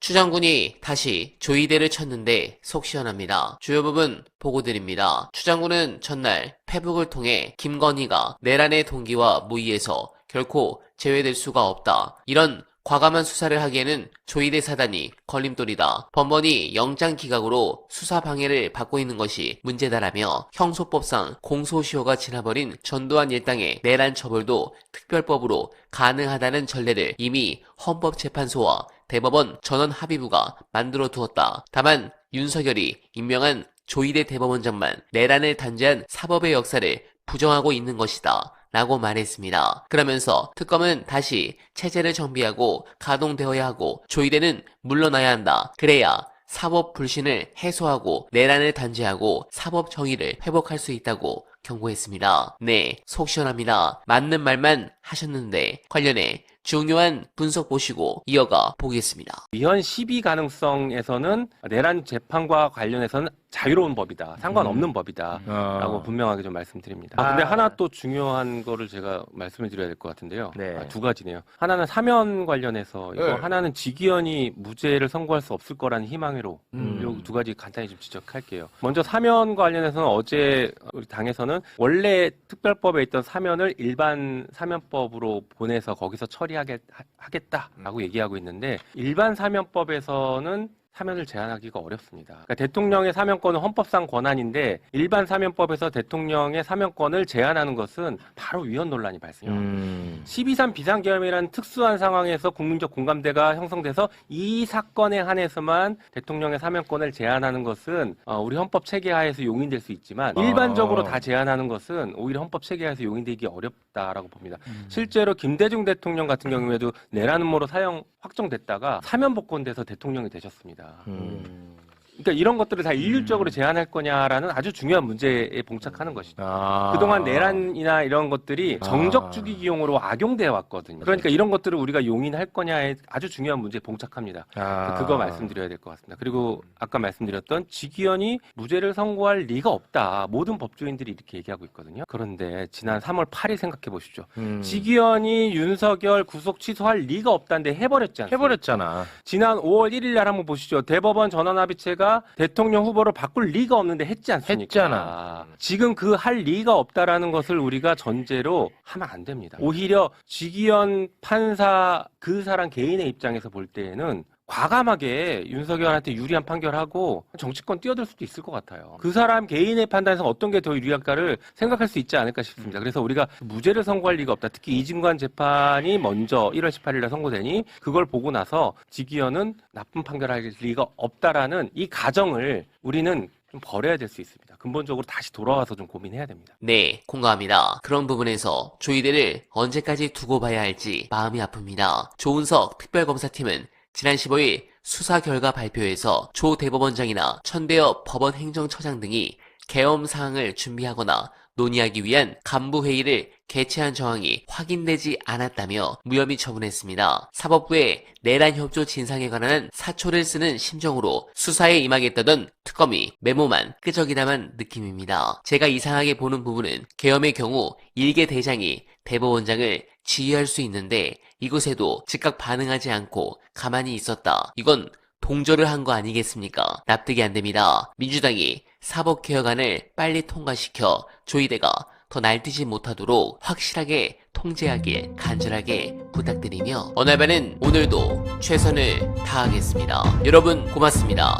추장군이 다시 조이대를 쳤는데 속 시원합니다. 주요 부분 보고 드립니다. 추장군은 전날 페북을 통해 김건희가 내란의 동기와 무의에서 결코 제외될 수가 없다. 이런 과감한 수사를 하기에는 조이대 사단이 걸림돌이다. 번번이 영장 기각으로 수사 방해를 받고 있는 것이 문제다라며 형소법상 공소시효가 지나버린 전두환 일당의 내란 처벌도 특별법으로 가능하다는 전례를 이미 헌법재판소와 대법원 전원합의부가 만들어 두었다. 다만 윤석열이 임명한 조이대 대법원장만 내란을 단죄한 사법의 역사를 부정하고 있는 것이다. 라고 말했습니다. 그러면서 특검은 다시 체제를 정비하고 가동되어야 하고 조이대는 물러나야 한다. 그래야 사법 불신을 해소하고 내란을 단죄하고 사법 정의를 회복할 수 있다고 경고했습니다. 네, 속 시원합니다. 맞는 말만 하셨는데 관련해 중요한 분석 보시고 이어가 보겠습니다. 위헌 시비 가능성에서는 내란 재판과 관련해서는 자유로운 법이다. 상관없는 법이다. 라고 분명하게 좀 말씀드립니다. 근데 하나 또 중요한 거를 제가 말씀을 드려야 될 것 같은데요. 네. 두 가지네요. 하나는 사면 관련해서 이거 하나는 지기현이 무죄를 선고할 수 없을 거라는 희망으로 요 두 가지 간단히 좀 지적할게요. 먼저 사면 관련해서는 어제 우리 당에서는 원래 특별법에 있던 사면을 일반 사면법으로 보내서 거기서 처리하겠다라고 얘기하고 있는데 일반 사면법에서는 사면을 제한하기가 어렵습니다. 그러니까 대통령의 사면권은 헌법상 권한인데 일반 사면법에서 대통령의 사면권을 제한하는 것은 바로 위헌 논란이 발생합니다. 12.3 비상계엄이라는 특수한 상황에서 국민적 공감대가 형성돼서 이 사건에 한해서만 대통령의 사면권을 제한하는 것은 우리 헌법 체계하에서 용인될 수 있지만 일반적으로 다 제한하는 것은 오히려 헌법 체계하에서 용인되기 어렵다라고 봅니다. 실제로 김대중 대통령 같은 경우에도 내란 음모로 사형 확정됐다가 사면 복권돼서 대통령이 되셨습니다. 그러니까 이런 것들을 다 일률적으로 제한할 거냐라는 아주 중요한 문제에 봉착하는 것이죠. 그동안 내란이나 이런 것들이 정적 죽이기용으로 악용되어 왔거든요. 그러니까 이런 것들을 우리가 용인할 거냐에 아주 중요한 문제에 봉착합니다. 그거 말씀드려야 될 것 같습니다. 그리고 아까 말씀드렸던 지기현이 무죄를 선고할 리가 없다. 모든 법조인들이 이렇게 얘기하고 있거든요. 그런데 지난 3월 8일 생각해 보십시오. 지기현이 윤석열 구속 취소할 리가 없다는데 해버렸지 않습니까? 해버렸잖아. 지난 5월 1일 날 한번 보시죠. 대법원 전원합의체가 대통령 후보를 바꿀 리가 없는데 했지 않습니까? 했잖아. 지금 그 할 리가 없다라는 것을 우리가 전제로 하면 안 됩니다. 오히려 지기현 판사 그 사람 개인의 입장에서 볼 때에는 과감하게 윤석열한테 유리한 판결하고 정치권 뛰어들 수도 있을 것 같아요. 그 사람 개인의 판단에서 어떤 게 더 유리할까를 생각할 수 있지 않을까 싶습니다. 그래서 우리가 무죄를 선고할 리가 없다. 특히 이진관 재판이 먼저 1월 18일에 선고되니 그걸 보고 나서 지기현은 나쁜 판결할 리가 없다라는 이 가정을 우리는 좀 버려야 될 수 있습니다. 근본적으로 다시 돌아와서 좀 고민해야 됩니다. 네, 공감합니다. 그런 부분에서 조이대를 언제까지 두고 봐야 할지 마음이 아픕니다. 조은석 특별검사팀은 지난 15일 수사 결과 발표에서 조 대법원장이나 천대엽 법원 행정처장 등이 계엄 사항을 준비하거나 논의하기 위한 간부회의를 개최한 정황이 확인되지 않았다며 무혐의 처분했습니다. 사법부의 내란협조 진상에 관한 사초를 쓰는 심정으로 수사에 임하겠다던 특검이 메모만 끄적이다만 느낌입니다. 제가 이상하게 보는 부분은 계엄의 경우 일개 대장이 대법원장을 지휘할 수 있는데 이곳에도 즉각 반응하지 않고 가만히 있었다. 이건 동조를 한 거 아니겠습니까? 납득이 안 됩니다. 민주당이 사법개혁안을 빨리 통과시켜 조이대가 더 날뛰지 못하도록 확실하게 통제하길 간절하게 부탁드리며 언알바는 오늘도 최선을 다하겠습니다. 여러분 고맙습니다.